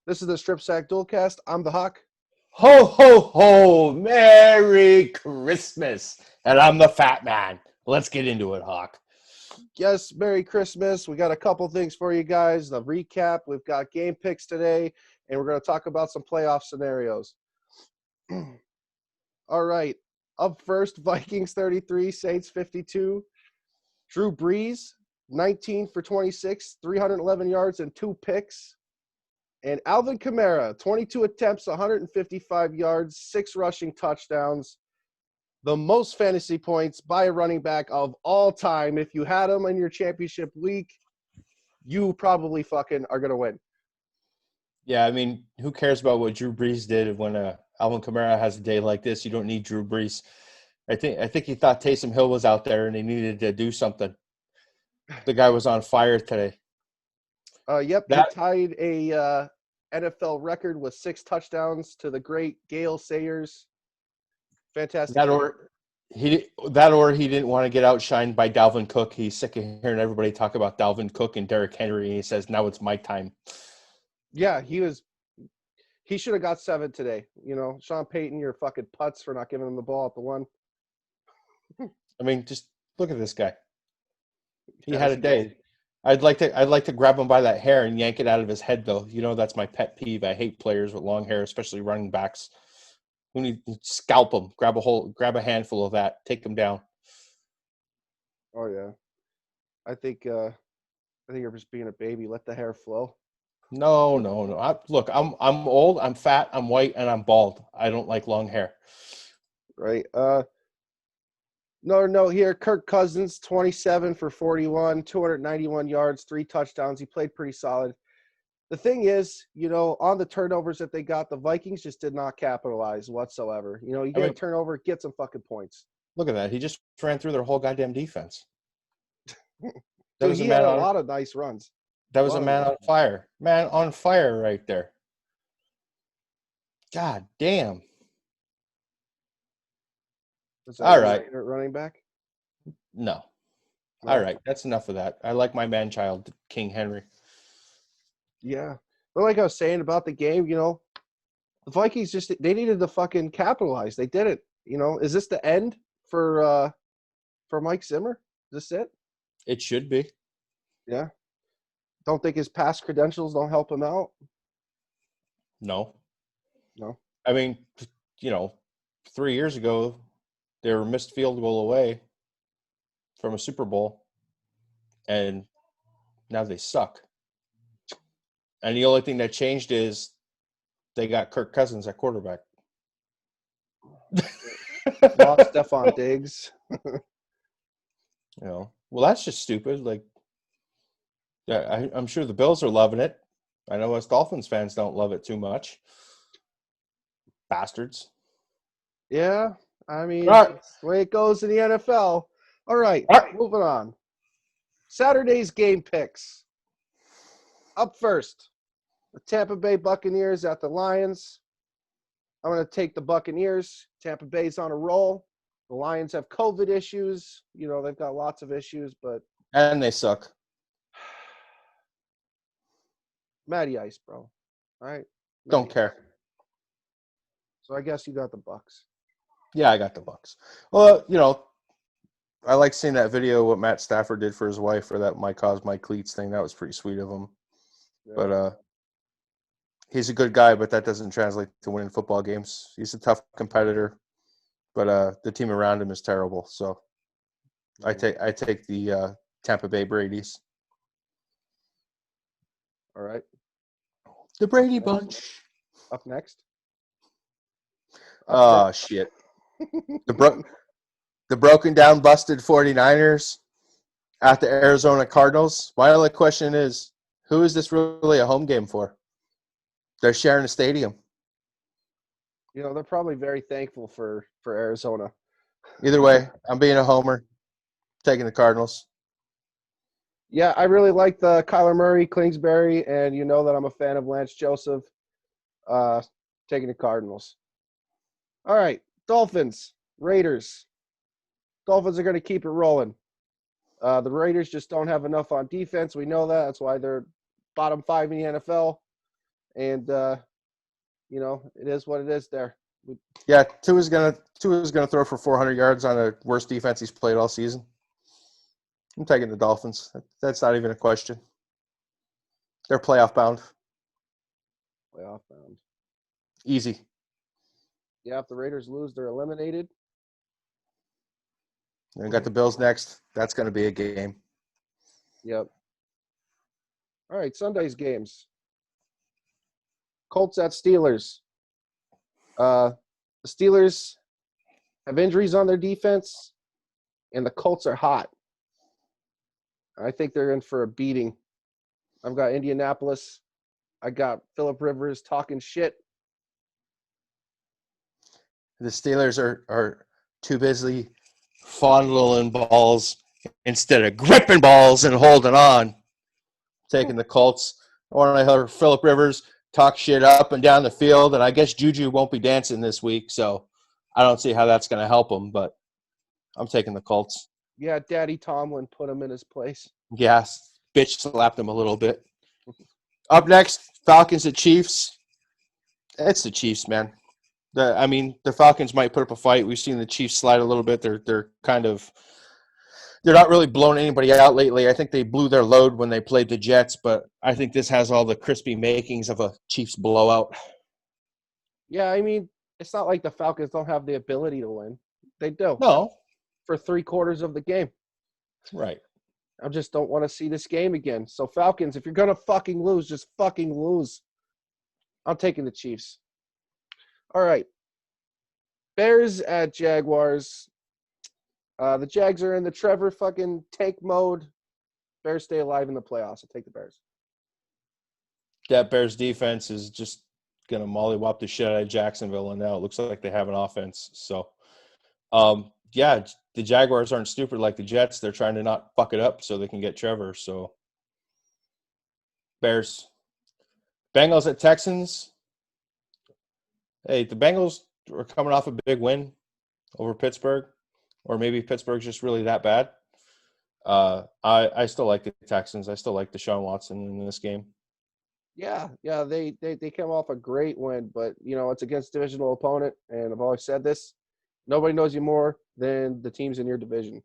This is the Strip Sack Dualcast. I'm the Hawk. Ho, ho, ho! Merry Christmas! And I'm the Fat Man. Let's get into it, Hawk. Yes, Merry Christmas. We got a couple things for you guys. The recap. We've got game picks today, and we're going to talk about some playoff scenarios. All right. Up first, Vikings 33, Saints 52. Drew Brees, 19 for 26, 311 yards and 2 picks. And Alvin Kamara, 22 attempts, 155 yards, 6 rushing touchdowns. The most fantasy points by a running back of all time. If you had him in your championship week, you probably fucking are going to win. Yeah, I mean, who cares about what Drew Brees did when Alvin Kamara has a day like this? You don't need Drew Brees. I think he thought Taysom Hill was out there and he needed to do something. The guy was on fire today. Yep, he tied a NFL record with 6 touchdowns to the great Gale Sayers. Fantastic. That or he didn't want to get outshined by Dalvin Cook. He's sick of hearing everybody talk about Dalvin Cook and Derrick Henry. And he says, now it's my time. Yeah, he should have got 7 today. You know, Sean Payton, you're fucking putz for not giving him the ball at the 1. I mean, just look at this guy. He had a day. I'd like to grab him by that hair and yank it out of his head, though. You know, that's my pet peeve. I hate players with long hair, especially running backs. Who need to scalp them? Grab a handful of that, take them down. Oh yeah, I think you're just being a baby. Let the hair flow. No. Look, I'm old, I'm fat, I'm white, and I'm bald. I don't like long hair. Right. No, here. Kirk Cousins, 27 for 41, 291 yards, 3 touchdowns. He played pretty solid. The thing is, you know, on the turnovers that they got, the Vikings just did not capitalize whatsoever. You know, you get a turnover, get some fucking points. Look at that. He just ran through their whole goddamn defense. Dude, he had a lot of nice runs. That was a man on fire. Man on fire right there. God damn. All right. Running back? No. All right. That's enough of that. I like my man-child, King Henry. Yeah. But like I was saying about the game, you know, the Vikings they needed to fucking capitalize. They didn't. You know, is this the end for Mike Zimmer? Is this it? It should be. Yeah. Don't think his past credentials don't help him out? No. No. I mean, you know, 3 years ago, they were missed field goal away from a Super Bowl, and now they suck. And the only thing that changed is they got Kirk Cousins at quarterback. Lost Stephon Diggs. You know, well, that's just stupid. Like, I'm sure the Bills are loving it. I know us Dolphins fans don't love it too much. Bastards. Yeah, I mean, that's the way it goes in the NFL. All right, moving on. Saturday's game picks. Up first, the Tampa Bay Buccaneers at the Lions. I'm going to take the Buccaneers. Tampa Bay's on a roll. The Lions have COVID issues. You know, they've got lots of issues, but... And they suck. Matty Ice, bro. All right? Don't care. So I guess you got the Bucs. Yeah, I got the Bucs. Well, you know, I like seeing that video what Matt Stafford did for his wife for that My Cause, My Cleats thing. That was pretty sweet of him. Yeah. But he's a good guy, but that doesn't translate to winning football games. He's a tough competitor, but the team around him is terrible. So I take the Tampa Bay Brady's. All right. The Brady Bunch. Up next. Oh, shit. The broken down, busted 49ers at the Arizona Cardinals. My only question is, who is this really a home game for? They're sharing a stadium. You know, they're probably very thankful for Arizona. Either way, I'm being a homer, taking the Cardinals. Yeah, I really like the Kyler Murray, Kingsbury, and you know that I'm a fan of Lance Joseph. Taking the Cardinals. All right, Dolphins, Raiders. Dolphins are going to keep it rolling. The Raiders just don't have enough on defense. We know that. That's why they're bottom 5 in the NFL. And it is what it is there. Yeah, Tua's gonna throw for 400 yards on a worst defense he's played all season. I'm taking the Dolphins. That's not even a question. They're playoff bound. Playoff bound. Easy. Yeah, if the Raiders lose, they're eliminated. And got the Bills next. That's going to be a game. Yep. All right, Sunday's games. Colts at Steelers. The Steelers have injuries on their defense, and the Colts are hot. I think they're in for a beating. I've got Indianapolis. I got Phillip Rivers talking shit. The Steelers are too busy fondling balls instead of gripping balls and holding on. Taking the Colts. I want to hear Phillip Rivers talk shit up and down the field, and I guess Juju won't be dancing this week, so I don't see how that's going to help him, but I'm taking the Colts. Yeah, Daddy Tomlin put him in his place. Yes, bitch slapped him a little bit. Up next, Falcons at Chiefs. It's the Chiefs, man. The Falcons might put up a fight. We've seen the Chiefs slide a little bit. They're not really blowing anybody out lately. I think they blew their load when they played the Jets, but I think this has all the crispy makings of a Chiefs blowout. Yeah, it's not like the Falcons don't have the ability to win. They do. No. For 3/4 of the game. Right. I just don't want to see this game again. So Falcons, if you're going to fucking lose, just fucking lose. I'm taking the Chiefs. All right. Bears at Jaguars. The Jags are in the Trevor fucking tank mode. Bears stay alive in the playoffs. I'll take the Bears. That Bears defense is just going to mollywop the shit out of Jacksonville, and now it looks like they have an offense. So, yeah, the Jaguars aren't stupid like the Jets. They're trying to not fuck it up so they can get Trevor. So, Bears. Bengals at Texans. Hey, the Bengals are coming off a big win over Pittsburgh, or maybe Pittsburgh's just really that bad. I still like the Texans. I still like Deshaun Watson in this game. Yeah, they came off a great win, but it's against divisional opponent, and I've always said this: nobody knows you more than the teams in your division.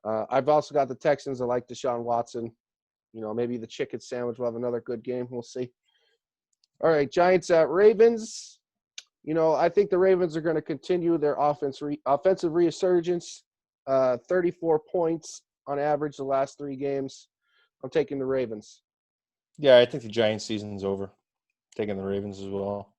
I've also got the Texans. I like Deshaun Watson. Maybe the chicken sandwich will have another good game. We'll see. All right, Giants at Ravens. I think the Ravens are going to continue their offensive resurgence. 34 points on average the last 3 games. I'm taking the Ravens. Yeah, I think the Giants season's over. Taking the Ravens as well.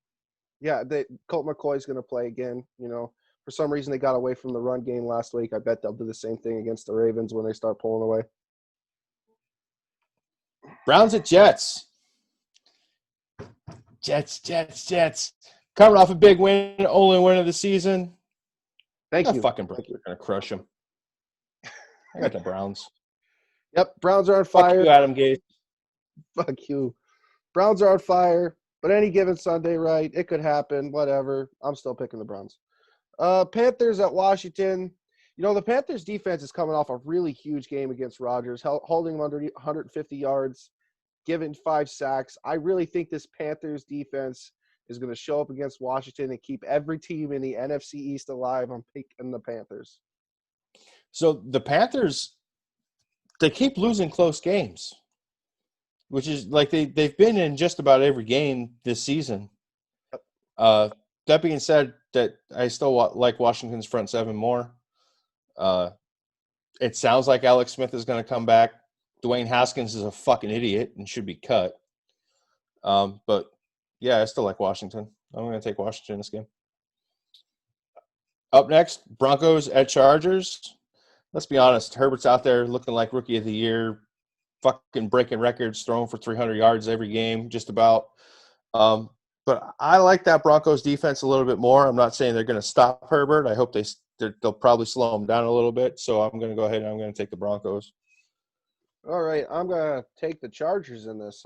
Yeah, Colt McCoy's going to play again. For some reason they got away from the run game last week. I bet they'll do the same thing against the Ravens when they start pulling away. Browns at Jets. Jets. Coming off a big win, only win of the season. Thank you. Fucking Browns are going to crush them. I got the Browns. Yep, Browns are on fire. Fuck you, Adam Gase. Fuck you. Browns are on fire, but any given Sunday, right? It could happen, whatever. I'm still picking the Browns. Panthers at Washington. The Panthers defense is coming off a really huge game against Rodgers, holding him under 150 yards, giving 5 sacks. I really think this Panthers defense is going to show up against Washington and keep every team in the NFC East alive. I'm picking the Panthers. So the Panthers, they keep losing close games, which is like they've been in just about every game this season. That being said, that I still like Washington's front 7 more. It sounds like Alex Smith is going to come back. Dwayne Haskins is a fucking idiot and should be cut. But yeah, I still like Washington. I'm going to take Washington in this game. Up next, Broncos at Chargers. Let's be honest, Herbert's out there looking like rookie of the year, fucking breaking records, throwing for 300 yards every game, just about. But I like that Broncos defense a little bit more. I'm not saying they're going to stop Herbert. I hope they'll probably slow him down a little bit. So I'm going to go ahead and I'm going to take the Broncos. All right, I'm going to take the Chargers in this.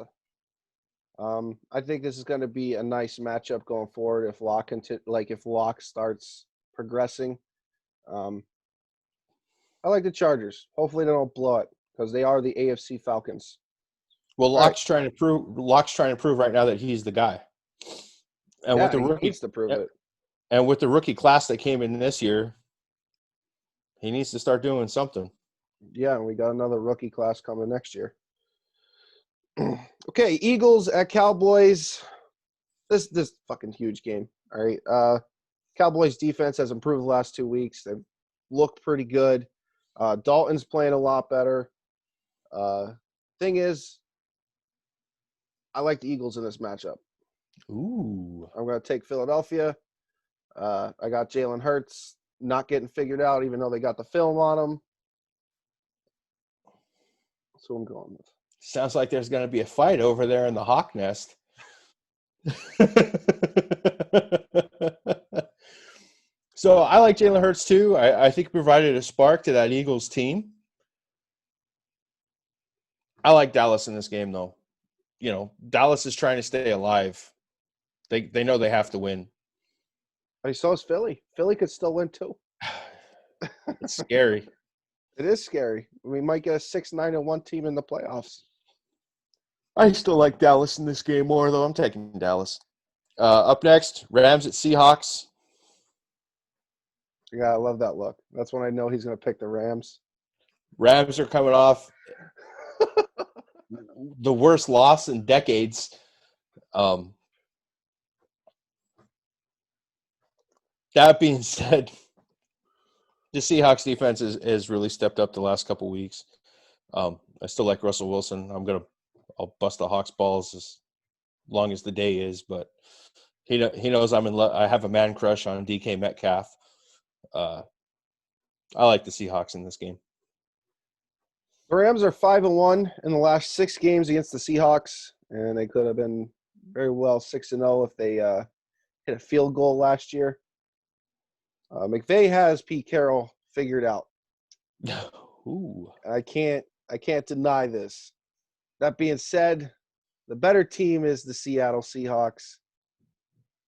I think this is going to be a nice matchup going forward if Locke starts progressing. I like the Chargers. Hopefully they don't blow it because they are the AFC Falcons. Well, Right. Locke's trying to prove right now that he's the guy. And Yeah, with the he rookie needs to prove it. and with the rookie class that came in this year, he needs to start doing something. Yeah, and we got another rookie class coming next year. Okay, Eagles at Cowboys. This fucking huge game. All right. Cowboys defense has improved the last 2 weeks. They've looked pretty good. Dalton's playing a lot better. Thing is, I like the Eagles in this matchup. Ooh. I'm going to take Philadelphia. I got Jalen Hurts not getting figured out, even though they got the film on him. That's who I'm going with. Sounds like there's going to be a fight over there in the Hawk Nest. So I like Jalen Hurts too. I think he provided a spark to that Eagles team. I like Dallas in this game, though. You know, Dallas is trying to stay alive. They know they have to win. I so is Philly. Philly could still win too. It's scary. It is scary. We might get a 6-9-1 team in the playoffs. I still like Dallas in this game more, though. I'm taking Dallas. Up next, Rams at Seahawks. Yeah, I love that look. That's when I know he's going to pick the Rams. Rams are coming off the worst loss in decades. That being said, the Seahawks defense has really stepped up the last couple weeks. I still like Russell Wilson. I'll bust the Hawks balls as long as the day is, but he knows I'm in love. I have a man crush on DK Metcalf. I like the Seahawks in this game. The Rams are 5-1 in the last 6 games against the Seahawks, and they could have been very well 6-0 if they hit a field goal last year. McVay has Pete Carroll figured out. Ooh. I can't deny this. That being said, the better team is the Seattle Seahawks.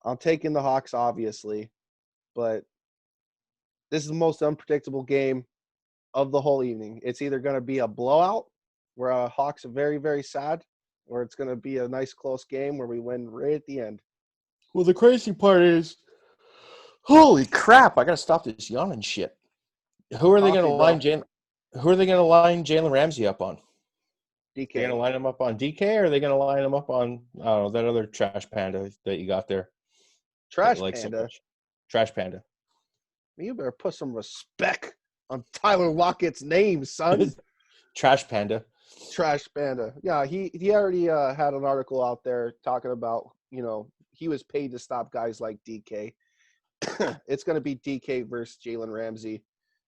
I'm taking the Hawks, obviously, but this is the most unpredictable game of the whole evening. It's either going to be a blowout where Hawks are very, very sad, or it's going to be a nice close game where we win right at the end. Well, the crazy part is, holy crap! I got to stop this yawning shit. Who are they going to line Jalen Ramsey up on? DK. They're going to line him up on DK, or are they going to line him up on, I don't know, that other trash panda that you got there? Trash Like Panda. Trash panda. You better put some respect on Tyler Lockett's name, son. Trash panda. Trash Panda. Yeah, he already had an article out there talking about, he was paid to stop guys like DK. It's going to be DK versus Jalen Ramsey,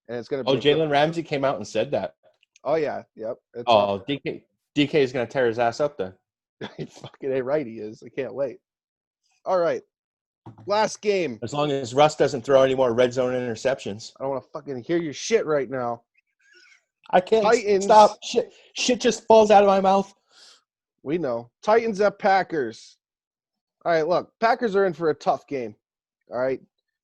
and it's going to be. Jalen Ramsey came out and said that. Oh yeah, yep. DK is going to tear his ass up then. Fucking A right he is. I can't wait. All right, last game. As long as Russ doesn't throw any more red zone interceptions. I don't want to fucking hear your shit right now. I can't Titans. Stop. Shit just falls out of my mouth. We know. Titans at Packers. All right, look, Packers are in for a tough game. All right.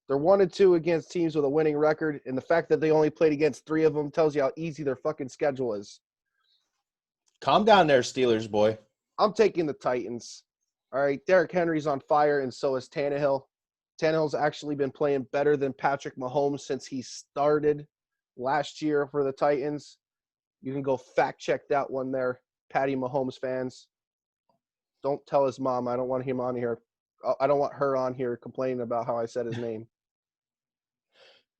They're 1-2 against teams with a winning record, and the fact that they only played against 3 of them tells you how easy their fucking schedule is. Calm down there, Steelers boy. I'm taking the Titans. All right, Derrick Henry's on fire, and so is Tannehill. Tannehill's actually been playing better than Patrick Mahomes since he started last year for the Titans. You can go fact check that one there, Patty Mahomes fans. Don't tell his mom. I don't want him on here. I don't want her on here complaining about how I said his name.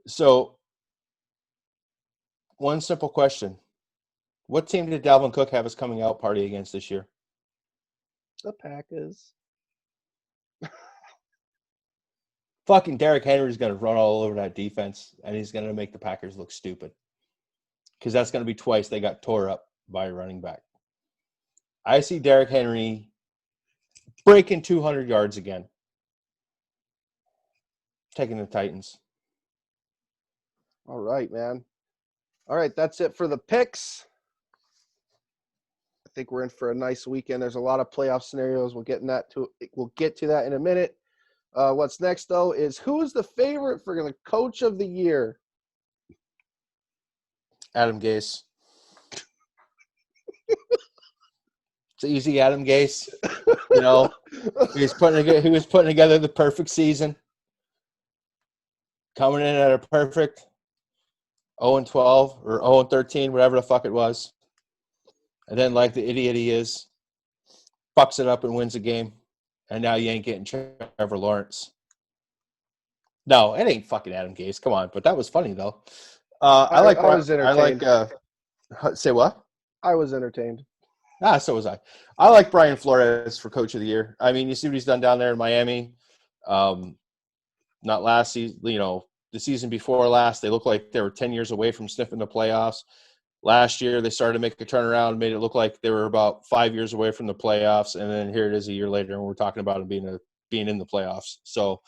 So, one simple question. What team did Dalvin Cook have his coming out party against this year? The Packers. Fucking Derrick Henry's going to run all over that defense, and he's going to make the Packers look stupid. Because that's going to be twice they got tore up by a running back. I see Derrick Henry breaking 200 yards again. Taking the Titans. All right, man. All right, that's it for the picks. I think we're in for a nice weekend. There's a lot of playoff scenarios. We'll get to that in a minute. What's next, though, is who is the favorite for the Coach of the Year? Adam Gase. It's easy, Adam Gase. You know, he was putting together the perfect season, coming in at a perfect 0-12 or 0-13, whatever the fuck it was, and then like the idiot he is, fucks it up and wins the game, and now you ain't getting Trevor Lawrence. No, it ain't fucking Adam Gase. Come on, but that was funny though. I was entertained. Say what? I was entertained. So was I. I like Brian Flores for Coach of the Year. I mean, you see what he's done down there in Miami. Not last season, the season before last, they looked like they were 10 years away from sniffing the playoffs. Last year, they started to make a turnaround, made it look like they were about 5 years away from the playoffs, and then here it is a year later, and we're talking about them being in the playoffs. So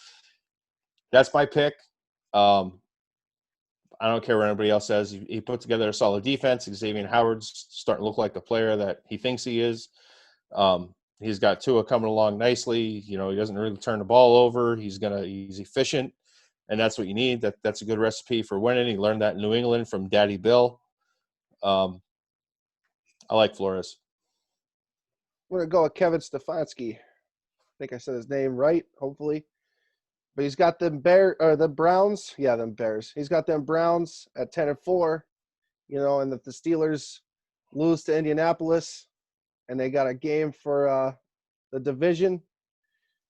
that's my pick. I don't care what anybody else says. He put together a solid defense. Xavier Howard's starting to look like the player that he thinks he is. He's got Tua coming along nicely. He doesn't really turn the ball over. He's efficient, and that's what you need. That's a good recipe for winning. He learned that in New England from Daddy Bill. I like Flores. I'm going to go with Kevin Stefanski. I think I said his name right, hopefully. But he's got the Browns. Yeah, them Bears. He's got them Browns at 10-4, and if the Steelers lose to Indianapolis and they got a game for the division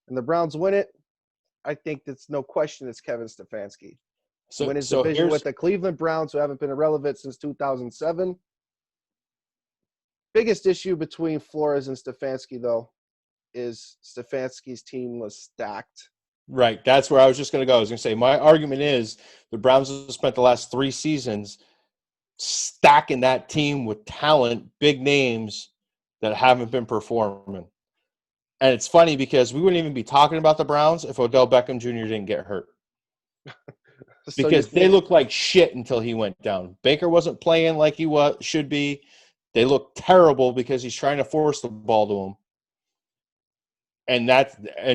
and the Browns win it, I think that's no question it's Kevin Stefanski. Win his division with the Cleveland Browns, who haven't been irrelevant since 2007. Biggest issue between Flores and Stefanski, though, is Stefanski's team was stacked. Right. That's where I was just going to go. I was going to say, my argument is the Browns have spent the last 3 seasons stacking that team with talent, big names that haven't been performing. And it's funny because we wouldn't even be talking about the Browns if Odell Beckham Jr. didn't get hurt. Because they looked like shit until he went down. Baker wasn't playing like he should be. They look terrible because he's trying to force the ball to him. And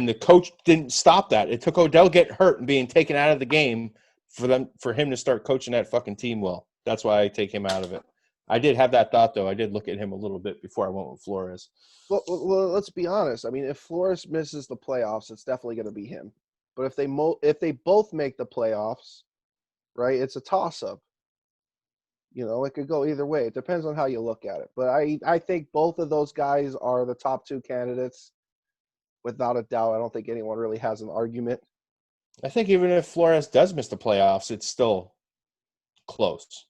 the coach didn't stop that. It took Odell getting hurt and being taken out of the game for him to start coaching that fucking team well. That's why I take him out of it. I did have that thought, though. I did look at him a little bit before I went with Flores. Well, let's be honest. I mean, if Flores misses the playoffs, it's definitely going to be him. But if they both make the playoffs, right, it's a toss-up. It could go either way. It depends on how you look at it. But I think both of those guys are the top 2 candidates. Without a doubt, I don't think anyone really has an argument. I think even if Flores does miss the playoffs, it's still close.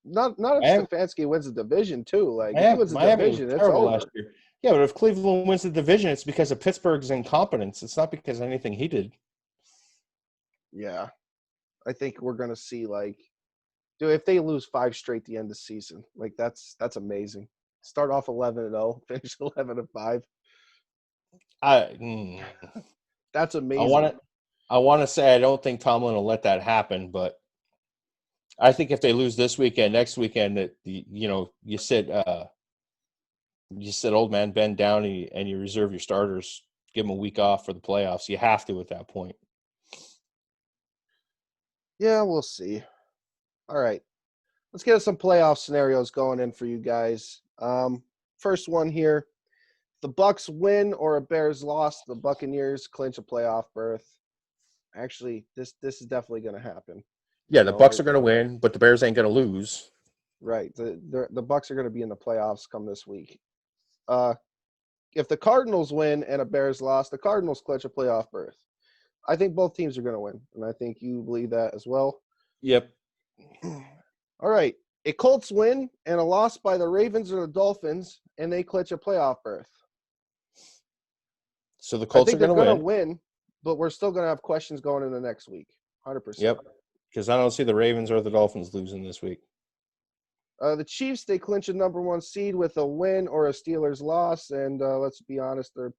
Not if Stefanski wins the division, too. Like, if he wins the division, it's over. Last year. Yeah, but if Cleveland wins the division, it's because of Pittsburgh's incompetence. It's not because of anything he did. Yeah. I think we're going to see, dude, if they lose 5 straight at the end of the season, that's amazing. Start off 11-0, finish 11-5. That's amazing. I want to say I don't think Tomlin will let that happen, but I think if they lose this weekend, next weekend, that you sit old man Ben down and you reserve your starters, give them a week off for the playoffs. You have to at that point. Yeah, we'll see. All right, let's get some playoff scenarios going in for you guys. First one here. The Bucks win or a Bears loss, the Buccaneers clinch a playoff berth. Actually, this is definitely going to happen. Yeah, the Bucks are going to win, but the Bears ain't going to lose. Right. The Bucks are going to be in the playoffs come this week. If the Cardinals win and a Bears loss, the Cardinals clinch a playoff berth. I think both teams are going to win, and I think you believe that as well. Yep. All right. A Colts win and a loss by the Ravens or the Dolphins, and they clinch a playoff berth. So the Colts are going to win, but we're still going to have questions going into next week. 100%. Yep. Because I don't see the Ravens or the Dolphins losing this week. The Chiefs, they clinch a number 1 seed with a win or a Steelers loss, and let's be honest, they're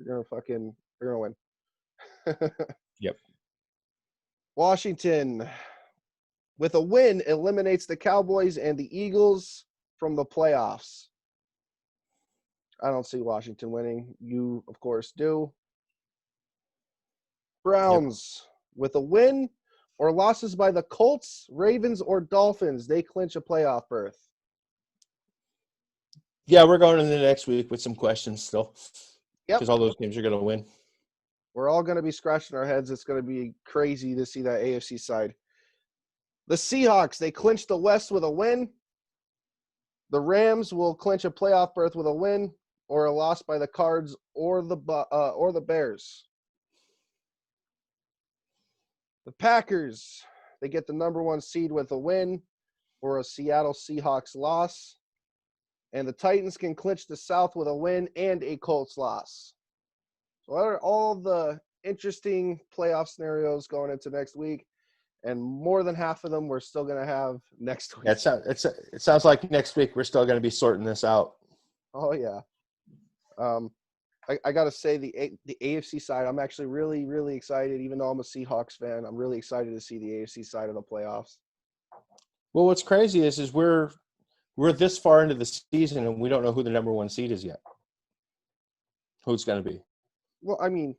going to win. Yep. Washington, with a win, eliminates the Cowboys and the Eagles from the playoffs. I don't see Washington winning. You, of course, do. Browns, with a win or losses by the Colts, Ravens, or Dolphins, they clinch a playoff berth. Yeah, we're going into the next week with some questions still. Yep. Because all those teams are going to win. We're all going to be scratching our heads. It's going to be crazy to see that AFC side. The Seahawks, they clinched the West with a win. The Rams will clinch a playoff berth with a win or a loss by the Cards or the Bears. The Packers, they get the number 1 seed with a win or a Seattle Seahawks loss. And the Titans can clinch the South with a win and a Colts loss. So that are all the interesting playoff scenarios going into next week. And more than half of them we're still going to have next week. It sounds like next week we're still going to be sorting this out. Oh, yeah. I got to say, the AFC side, I'm actually really, really excited. Even though I'm a Seahawks fan, I'm really excited to see the AFC side of the playoffs. Well, what's crazy is we're this far into the season and we don't know who the number 1 seed is yet. Who's going to be? Well, I mean,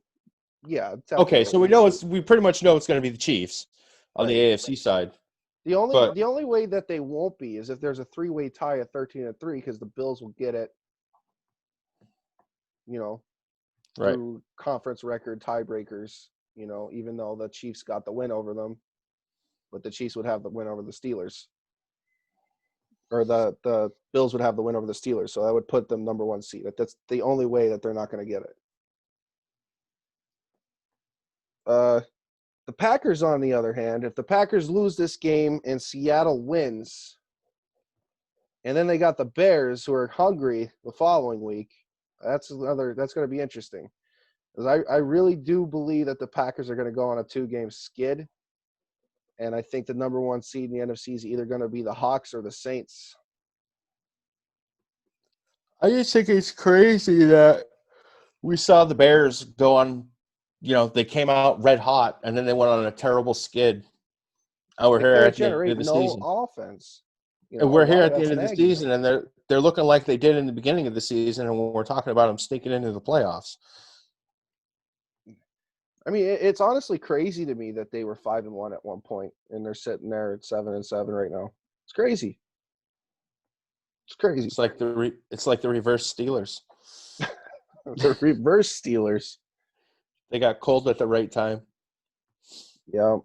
yeah. Okay, so we pretty much know it's going to be the Chiefs on the AFC side. The only way that they won't be is if there's a 3-way tie at 13-3, because the Bills will get it, through conference record tiebreakers, even though the Chiefs got the win over them, but the Chiefs would have the win over the Steelers. Or the Bills would have the win over the Steelers, so that would put them number 1 seed. That's the only way that they're not going to get it. The Packers, on the other hand, if the Packers lose this game and Seattle wins, and then they got the Bears, who are hungry the following week, that's going to be interesting. Because I really do believe that the Packers are going to go on a 2-game skid. And I think the number 1 seed in the NFC is either going to be the Hawks or the Saints. I just think it's crazy that we saw the Bears go on, they came out red hot, and then they went on a terrible skid. And we're here at the end of the season. Offense. And we're here at the end of the season, and they're looking like they did in the beginning of the season, and we're talking about them sneaking into the playoffs. I mean, it's honestly crazy to me that they were 5-1 at one point, and they're sitting there at 7-7 right now. It's crazy. It's crazy. It's like the reverse Steelers. The reverse Steelers. They got cold at the right time. Yeah.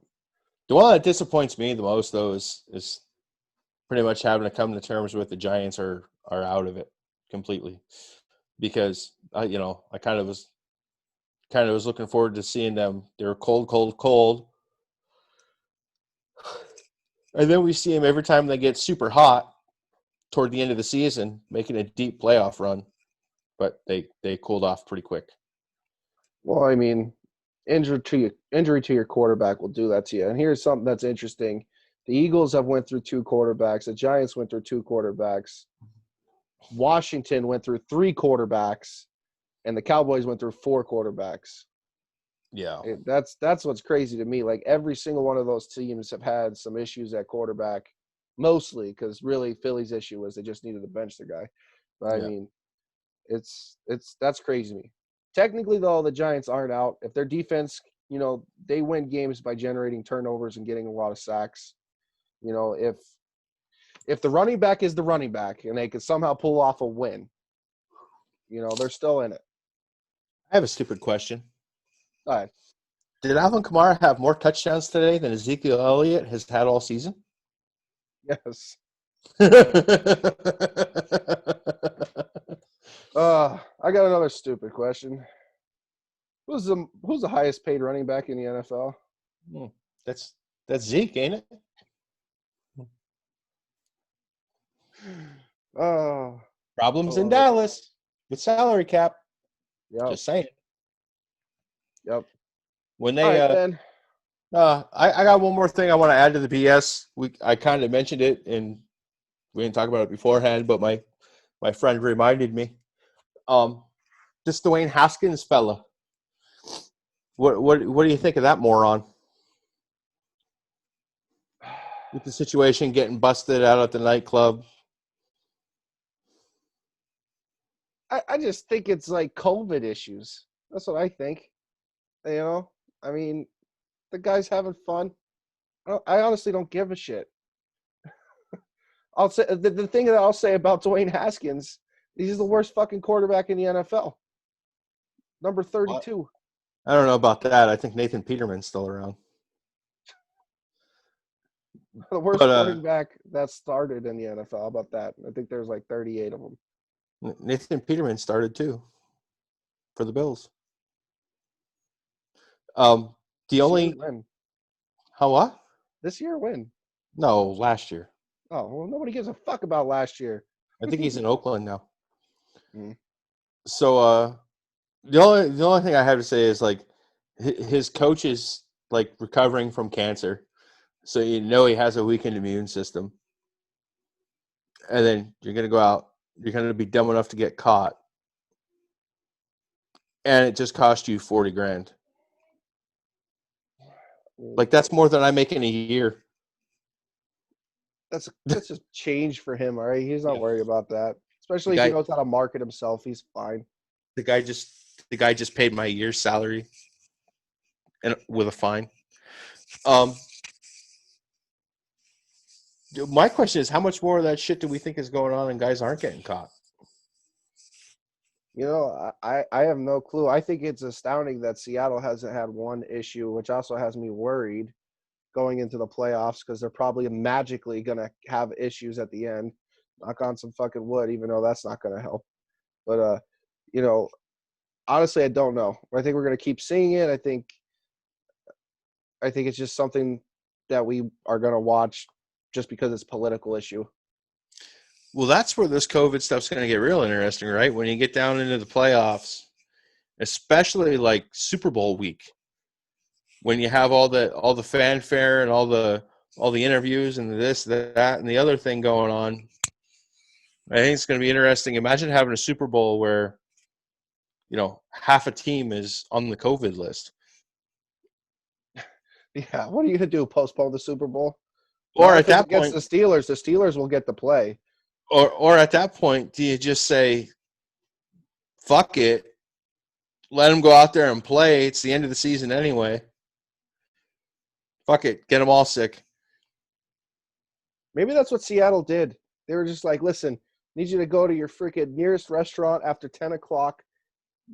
The one that disappoints me the most, though, is pretty much having to come to terms with the Giants are out of it completely, because I kind of was looking forward to seeing them. They were cold, and then we see them every time they get super hot toward the end of the season, making a deep playoff run, but they cooled off pretty quick. Well, I mean, injury to your quarterback will do that to you. And here's something that's interesting. The Eagles have went through 2 quarterbacks. The Giants went through 2 quarterbacks. Washington went through 3 quarterbacks. And the Cowboys went through 4 quarterbacks. Yeah. That's what's crazy to me. Like, every single one of those teams have had some issues at quarterback, mostly because really Philly's issue was they just needed to bench their guy. But, I mean, that's crazy to me. Technically, though, the Giants aren't out. If their defense, they win games by generating turnovers and getting a lot of sacks. If the running back is the running back and they can somehow pull off a win, they're still in it. I have a stupid question. All right. Did Alvin Kamara have more touchdowns today than Ezekiel Elliott has had all season? Yes. I got another stupid question. Who's the highest paid running back in the NFL? That's Zeke, ain't it? Problems in Dallas with salary cap. Yep. Just saying. Yep. When they I got one more thing I want to add to the BS. I kind of mentioned it and we didn't talk about it beforehand, but my friend reminded me. This Dwayne Haskins fella. What do you think of that moron? With the situation getting busted out at the nightclub. I just think it's like COVID issues. That's what I think. I mean, the guy's having fun. I honestly don't give a shit. I'll say the thing that I'll say about Dwayne Haskins, He's the worst fucking quarterback in the NFL. Number 32. I don't know about that. I think Nathan Peterman's still around. The worst But, quarterback that started in the NFL. How about that? I think there's like 38 of them. Nathan Peterman started too for the Bills. The only win. How what? This year win. No, last year. Oh, well, nobody gives a fuck about last year. I think he's in Oakland now. Mm. So the only thing I have to say is like his coach is like recovering from cancer, so you know he has a weakened immune system, and then you're gonna go out. You're gonna be dumb enough to get caught, and it just cost you $40,000. Like that's more than I make in a year. That's a change for him. All right, he's not worried about that. Especially if he knows how to market himself, he's fine. The guy just paid my year's salary, and with a fine. My question is, how much more of that shit do we think is going on, and guys aren't getting caught? You know, I have no clue. I think it's astounding that Seattle hasn't had one issue, which also has me worried going into the playoffs because they're probably magically going to have issues at the end. Knock on some fucking wood, even though that's not going to help. But, you know, honestly, I don't know. I think we're going to keep seeing it. I think it's just something that we are going to watch just because it's a political issue. Well, that's where this COVID stuff's going to get real interesting, right? When you get down into the playoffs, especially like Super Bowl week, when you have all the fanfare and all the interviews and this, that, and the other thing going on. I think it's going to be interesting. Imagine having a Super Bowl where, you know, half a team is on the COVID list. Yeah, what are you going to do? Postpone the Super Bowl? Or at that point, the Steelers will get to play. Or at that point, do you just say, fuck it, let them go out there and play? It's the end of the season anyway. Fuck it, get them all sick. Maybe that's what Seattle did. They were just like, listen, need you to go to your freaking nearest restaurant after 10 o'clock.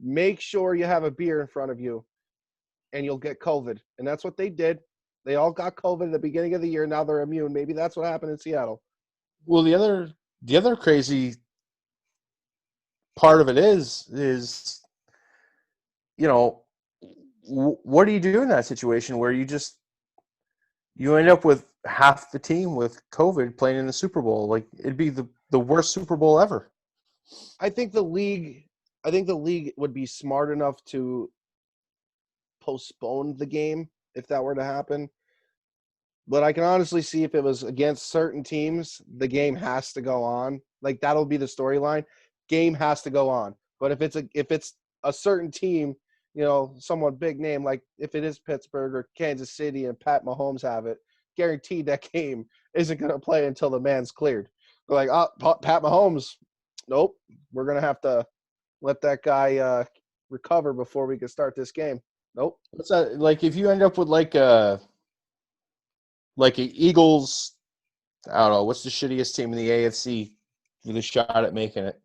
Make sure you have a beer in front of you, and you'll get COVID. And that's what they did. They all got COVID at the beginning of the year. Now they're immune. Maybe that's what happened in Seattle. Well, the other crazy part of it is, you know, what do you do in that situation where you end up with half the team with COVID playing in the Super Bowl? Like, it'd be the worst Super Bowl ever. I think the league would be smart enough to postpone the game if that were to happen. But I can honestly see if it was against certain teams, the game has to go on. Like, that'll be the storyline. Game has to go on. But if it's a certain team, you know, somewhat big name, like if it is Pittsburgh or Kansas City and Pat Mahomes have it, guaranteed that game isn't going to play until the man's cleared. They're like, oh, Pat Mahomes, nope, we're going to have to let that guy recover before we can start this game. Nope. What's that? Like, if you end up with like a Eagles, I don't know, what's the shittiest team in the AFC with a shot at making it?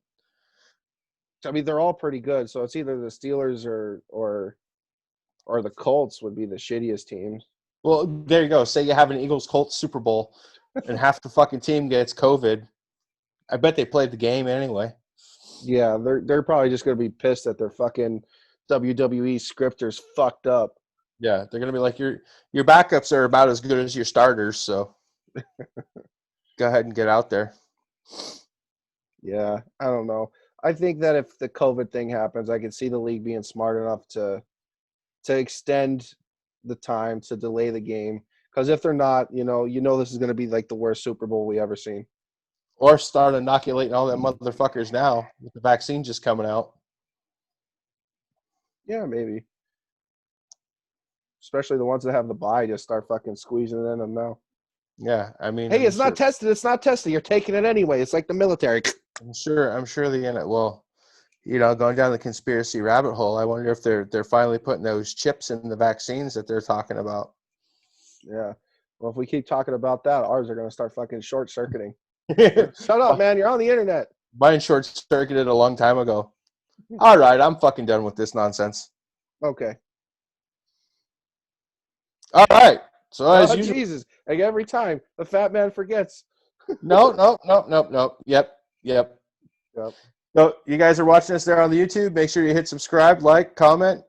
I mean, they're all pretty good, so it's either the Steelers or the Colts would be the shittiest teams. Well, there you go. Say you have an Eagles-Colts Super Bowl, and half the fucking team gets COVID. I bet they played the game anyway. Yeah, they're probably just gonna be pissed that their fucking WWE scripters fucked up. Yeah, they're gonna be like, your backups are about as good as your starters, so go ahead and get out there. Yeah, I don't know. I think that if the COVID thing happens, I could see the league being smart enough to extend the time, to delay the game. Because if they're not, you know this is going to be like the worst Super Bowl we ever seen. Or start inoculating all them motherfuckers now with the vaccine just coming out. Yeah, maybe. Especially the ones that have the bye, just start fucking squeezing it in them now. Yeah, I mean, hey, it's not tested. It's not tested. You're taking it anyway. It's like the military. I'm sure the end. Well, you know, going down the conspiracy rabbit hole, I wonder if they're finally putting those chips in the vaccines that they're talking about. Yeah. Well, if we keep talking about that, ours are going to start fucking short circuiting. Shut up, man. You're on the internet. Mine short-circuited a long time ago. All right, I'm fucking done with this nonsense. Okay. All right. So as Oh, usual, Jesus. Like every time, the fat man forgets. no. Yep. Yep. So you guys are watching us there on the YouTube. Make sure you hit subscribe, like, comment.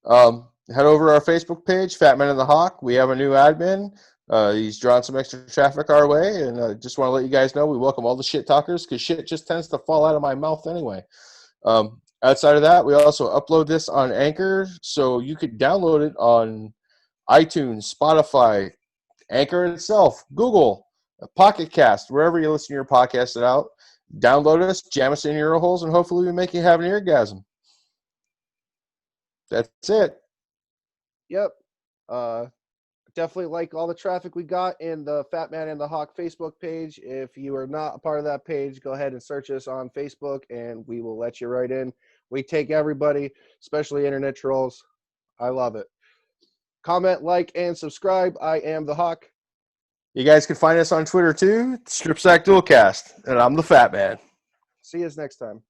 Head over to our Facebook page, Fatman and the Hawk. We have a new admin. He's drawn some extra traffic our way, and just want to let you guys know we welcome all the shit talkers because shit just tends to fall out of my mouth anyway. Outside of that, we also upload this on Anchor, so you could download it on iTunes, Spotify, Anchor itself, Google, Pocket Cast, wherever you listen to your podcast it out. Download us, jam us in your ear holes, and hopefully we make you have an eargasm. That's it. Yep. Definitely like all the traffic we got in the Fat Man and the Hawk Facebook page. If you are not a part of that page, go ahead and search us on Facebook, and we will let you right in. We take everybody, especially internet trolls. I love it. Comment, like, and subscribe. I am the Hawk. You guys can find us on Twitter too, Strip Sack Dualcast, and I'm the Fat Man. See you next time.